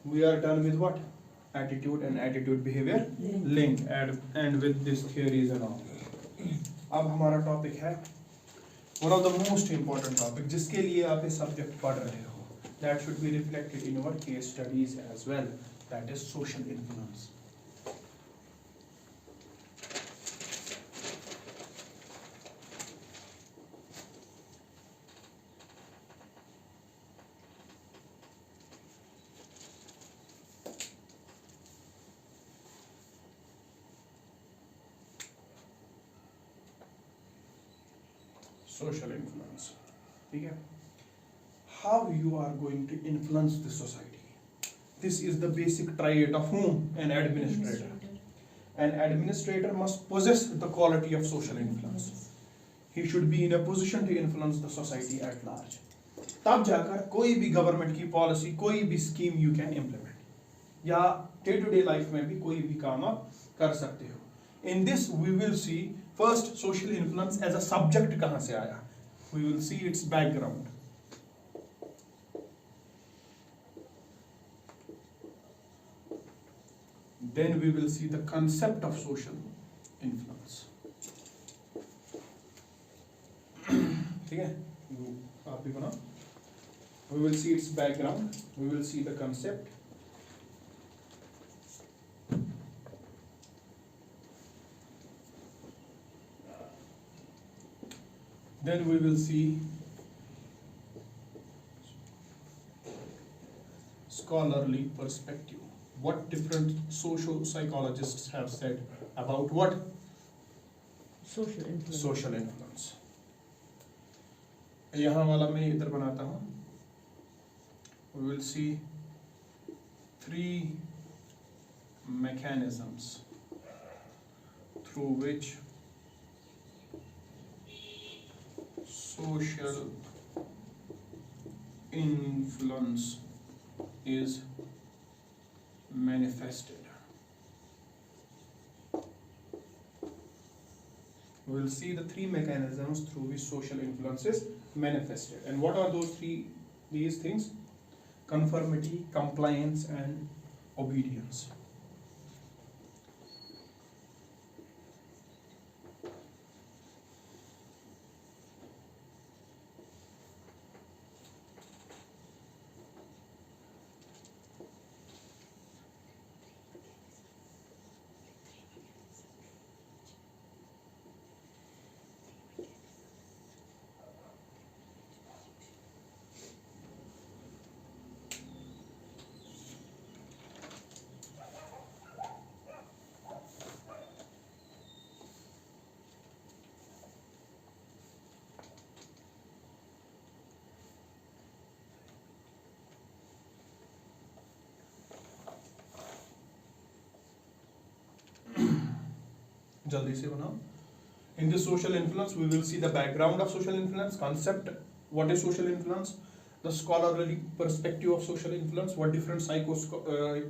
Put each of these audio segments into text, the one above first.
We are done with what? Attitude and attitude behavior link and with this theories and all. अब हमारा topic है one of the most important topic जिसके लिए आप ये subject पढ़ रहे हो. That should be reflected in your case studies as well. That is social influence. Social influence. ठीक है? How you are going to influence the society? This is the basic trait of whom? An administrator. An administrator must possess the quality of social influence. He should be in a position to influence the society at large. तब जाकर कोई भी government की policy, कोई भी scheme you can implement या day to day life में भी कोई भी काम आप कर सकते हो. In this we will see first social influence as a subject कहाँ से आया. We will see its background. Then we will see the concept of social influence. ठीक है? आप भी बनाओ. We will see its background. We will see the concept. Then we will see scholarly perspective. What different social psychologists have said about what? Social influence. Social influence. यहाँ वाला मैं इधर बनाता हूँ. We will see 3 mechanisms through which social influence is manifested. We will see the 3 mechanisms through which social influence is manifested. And what are these things? Conformity, compliance, and obedience. जल्दी से बनाओ. In this social influence, we will see the background of social influence, concept, what is social influence, the scholarly perspective of social influence, what different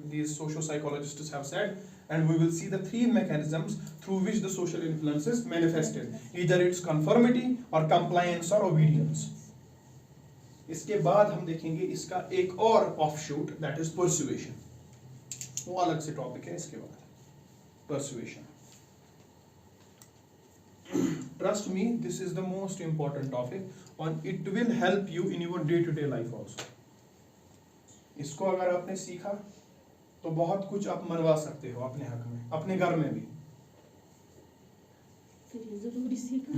these social psychologists have said, and we will see the 3 mechanisms through which the social influence is manifested. Either it's conformity or compliance or obedience. इसके बाद हम देखेंगे इसका एक और offshoot, that is persuasion. वो अलग से टॉपिक है इसके बाद. Persuasion. Trust me, this is the most important topic and it will help you in your day-to-day life also. इसको अगर आपने सीखा तो बहुत कुछ आप मनवा सकते हो अपने हक में, अपने घर में भी. फिर ये जरूरी सीखा.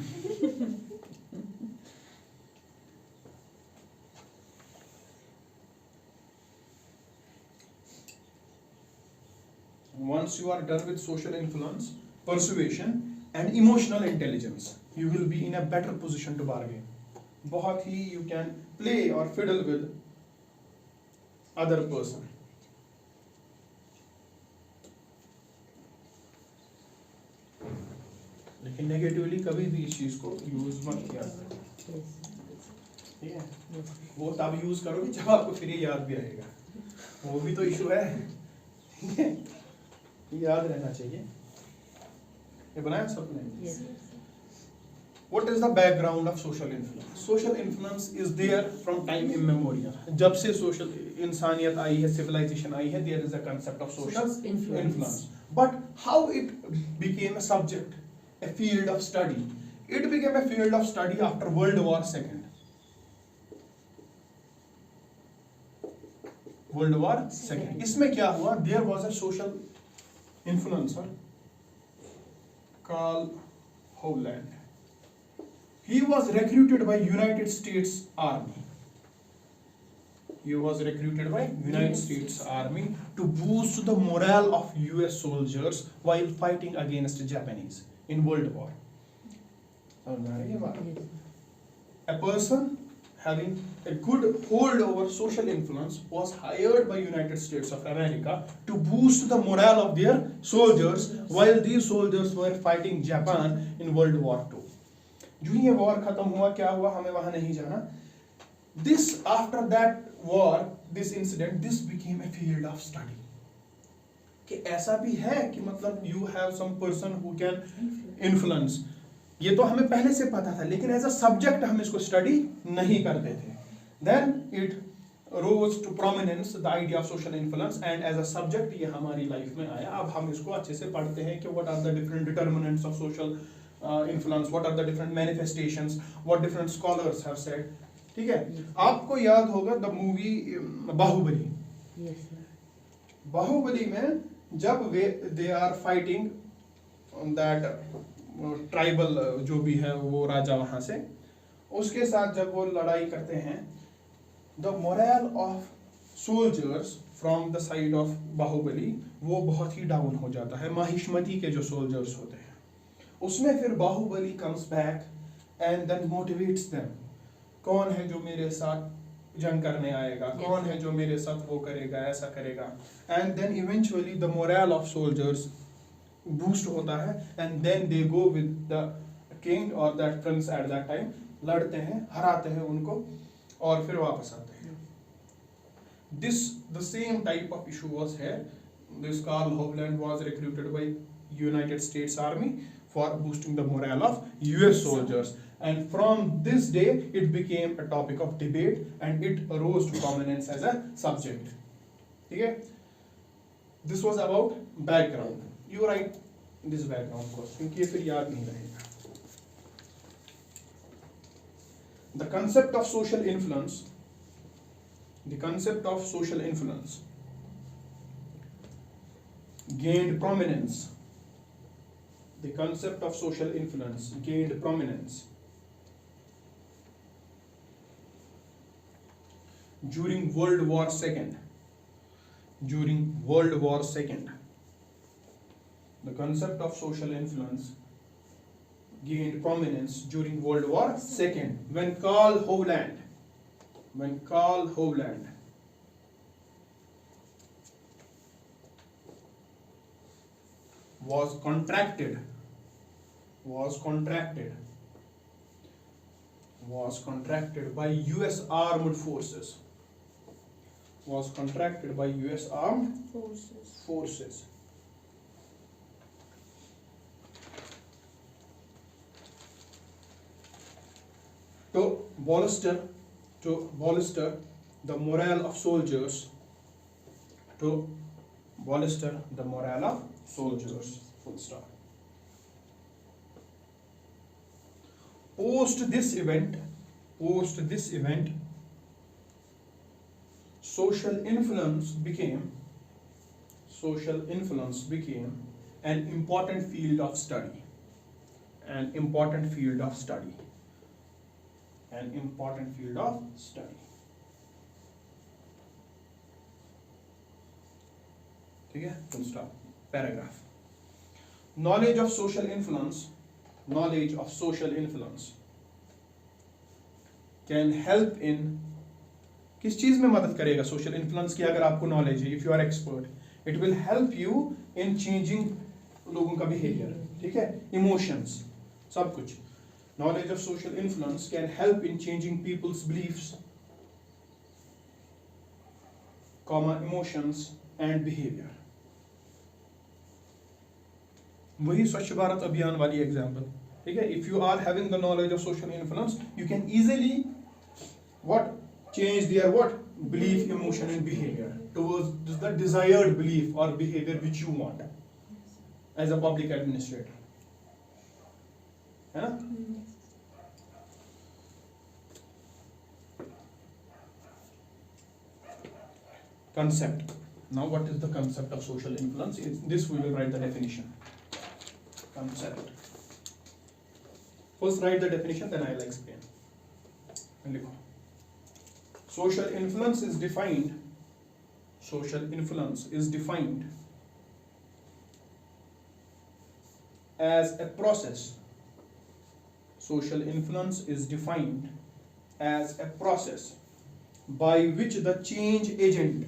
Once you are done with social influence, persuasion and emotional intelligence, you will be in a better position to bargain. बहुत ही you can play or fiddle with other person. लेकिन नेगेटिवली कभी भी इस चीज को यूज मत किया करो. ठीक है? वो तब यूज करोगे जब आपको फिर ये याद भी रहेगा. वो भी तो इशू है. ठीक है? याद रहना चाहिए. ये बनाया सबने? Yes. What is the background of social influence? Social influence is there from time immemorial. जब से social इंसानियत आई है, civilization आई है, there is a concept of social influence. But how it became a subject, a field of study? It became a field of study after World War II. World War II. इसमें क्या हुआ? There was a social influencer, Karl Howland. He was recruited by United States Army. He was recruited by United States Army to boost the morale of US soldiers while fighting against Japanese in World War. A person having a good hold over social influence was hired by United States of America to boost the morale of their soldiers while these soldiers were fighting Japan in World War II. जो ये war खत्म हुआ, क्या हुआ, हमें वहां नहीं जाना. This after that war, this incident, this became a field of study. कि ऐसा भी है कि मतलब you have some person who can influence. ये तो हमें पहले से पता था, लेकिन एज अ सब्जेक्ट हम इसको स्टडी नहीं करते थे. Then it rose to prominence the idea of social influence, and as a subject ये हमारी लाइफ में आया. अब हम इसको अच्छे से पढ़ते हैं कि what are the different determinants of social influence, what are the different manifestations, what different scholars have said. ठीक है. आपको याद होगा द मूवी बाहुबली. बाहुबली में जब they are fighting that tribal जो भी है वो राजा वहां से, उसके साथ जब वो लड़ाई करते हैं, the moral of soldiers from the side of Baahubali वो बहुत ही डाउन हो जाता है. माहिष्मती के जो सोल्जर्स होते हैं, उसमें फिर Baahubali comes back and then motivates them. कौन है जो मेरे साथ जंग करने आएगा, कौन है जो मेरे साथ वो करेगा, ऐसा करेगा. And then eventually the moral of soldiers boost होता है, and then they go with the king और that prince at that time, लड़ते हैं, हराते हैं उनको और फिर वापस आते हैं. This the same type of issue was here. This Carl Hovland was recruited by United States Army for boosting the morale of US soldiers, and from this day it became a topic of debate and it rose to prominence as a subject. Okay, this was about background. You write this background course क्योंकि ये फिर याद नहीं रहेगा. The concept of social influence, the concept of social influence gained prominence. The concept of social influence gained prominence during World War II. During World War II, the concept of social influence gained prominence during World War II when Karl Howland was contracted by US armed forces. Was contracted by US armed forces. To bolster the morale of soldiers. To bolster the morale of soldiers. Full stop. Post this event, social influence became an important field of study. ठीक है, full stop. Paragraph. Knowledge of social influence can help in, किस चीज में मदद करेगा social influence की? अगर आपको नॉलेज है, if you are expert, it will help you in changing लोगों का बिहेवियर. ठीक है, इमोशंस, सब कुछ. Knowledge of social influence can help in changing people's beliefs, emotions and behaviour. वही स्वच्छ भारत अभियान वाली एग्जाम्पल. ठीक है, if you are having the knowledge of social influence, you can easily what change their what belief, emotion and behavior towards the desired belief or behavior which you want as a public administrator, है ना? Concept. Now what is the concept of social influence? In this we will write the definition. Concept. First write the definition, then I will explain. लिखो. Social influence is defined. Social influence is defined as a process. Social influence is defined as a process by which the change agent,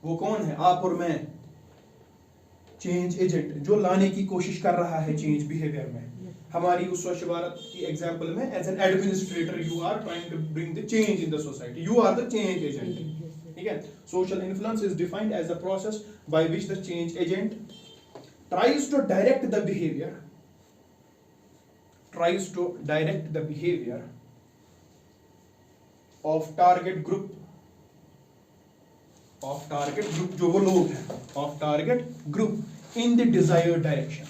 वो कौन है? आप और मैं. Change agent जो लाने की कोशिश कर रहा है चेंज बिहेवियर में. हमारी उस स्वच्छ भारत की एग्जांपल में as an administrator you are trying to bring the change in the society. You are the change agent. ठीक है. Social influence is defined as a process by which the change agent tries to direct the behavior of target group जो वो लोग हैं of target group in the desired direction.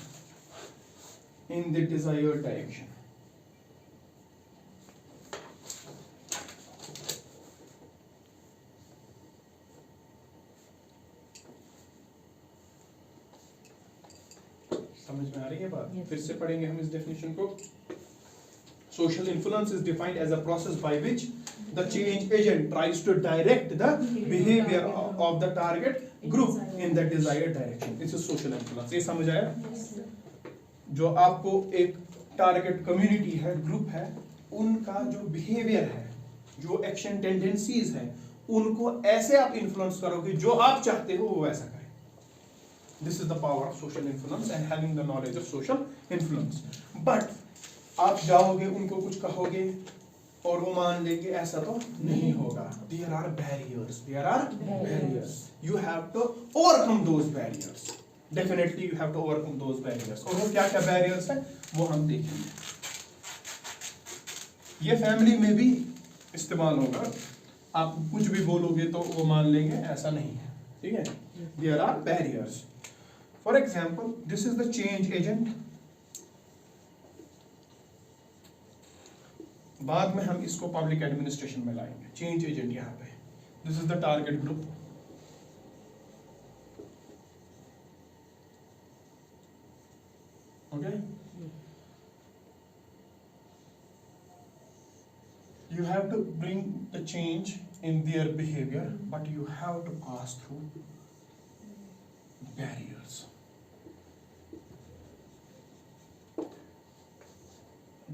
समझ में आ रही है बात? Yes. फिर से पढ़ेंगे हम इस डेफिनेशन को. Social influence is defined as a process by which the change agent tries to direct the behavior of the target group in the desired direction. This is social influence. ये समझ आया? जो आपको एक टारगेट कम्युनिटी है, group है, उनका जो बिहेवियर है, जो एक्शन टेंडेंसीज है, उनको ऐसे आप इन्फ्लुएंस करोगे जो आप चाहते हो वो वैसा करें. This is the power of social influence and having the knowledge of social influence. But आप जाओगे उनको कुछ कहोगे और वो मान लेंगे, ऐसा तो नहीं होगा. There are barriers. You have to overcome those barriers. Definitely you have to overcome those barriers. और वो क्या क्या barriers है वो हम देखेंगे. ये फैमिली में भी इस्तेमाल होगा. आप कुछ भी बोलोगे तो वो मान लेंगे, ऐसा नहीं है. ठीक है. There are barriers. For example, this is the change agent. बाद में हम इसको पब्लिक एडमिनिस्ट्रेशन में लाएंगे. चेंज एजेंट यहाँ पे. This is the target group. Okay. You have to bring the change in their behavior, but you have to pass through barriers.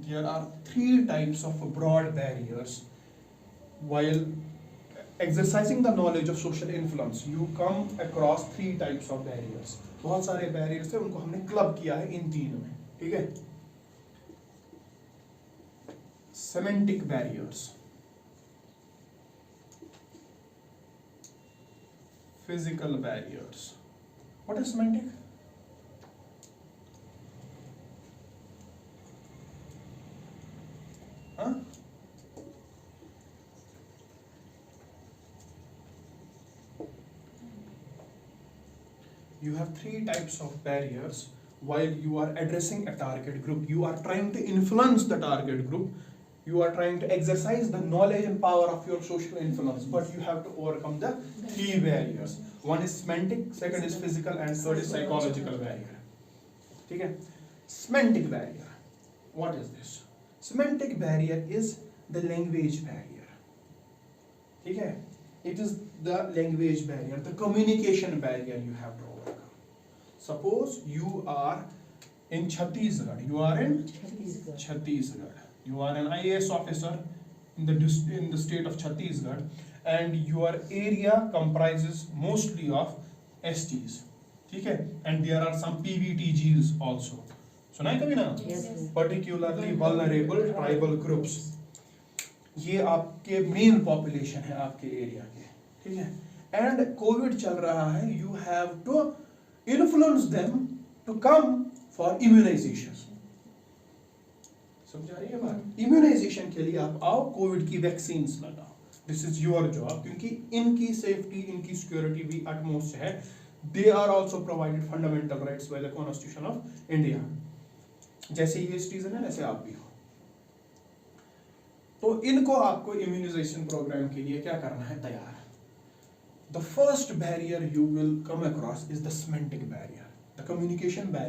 There are 3 types of broad barriers. While exercising the knowledge of social influence, you come across 3 types of barriers. बहुत सारे barriers हैं, उनको हमने club किया है इन 3 में. ठीक है. Semantic barriers, physical barriers. What is semantic? Huh? You have 3 types of barriers while you are addressing a target group. You are trying to influence the target group. You are trying to exercise the knowledge and power of your social influence, but you have to overcome the 3 barriers. One is semantic, second is physical, and third is psychological barrier. ठीक है? Semantic barrier. What is this? Semantic barrier is the language barrier. ठीक है? It is the language barrier, the communication barrier you have to overcome. Suppose you are in Chhattisgarh. You are in Chhattisgarh. You are an IAS officer in the state of Chhattisgarh, and your area comprises mostly of STs. ठीक है? And there are some PVTGs also. सुना है कभी ना? Yes. Particularly vulnerable tribal groups. ये आपके main population है आपके एरिया के. ठीक है? एंड कोविड चल रहा है. You have to influence them to come for immunization. समझ आ रही है बात? इम्यूनाइजेशन के लिए आप आओ, कोविड की वैक्सीन लगाओ. दिस इज योर जॉब, क्योंकि इनकी सेफ्टी, इनकी सिक्योरिटी भी अटमोस्ट है. They are also provided fundamental rights by the constitution of India. जैसे ये सिटीजन है वैसे आप भी हो. तो इनको आपको इम्यूनाइजेशन प्रोग्राम के लिए क्या करना है? तैयार. The first barrier you will come across is the semantic barrier, the communication barrier.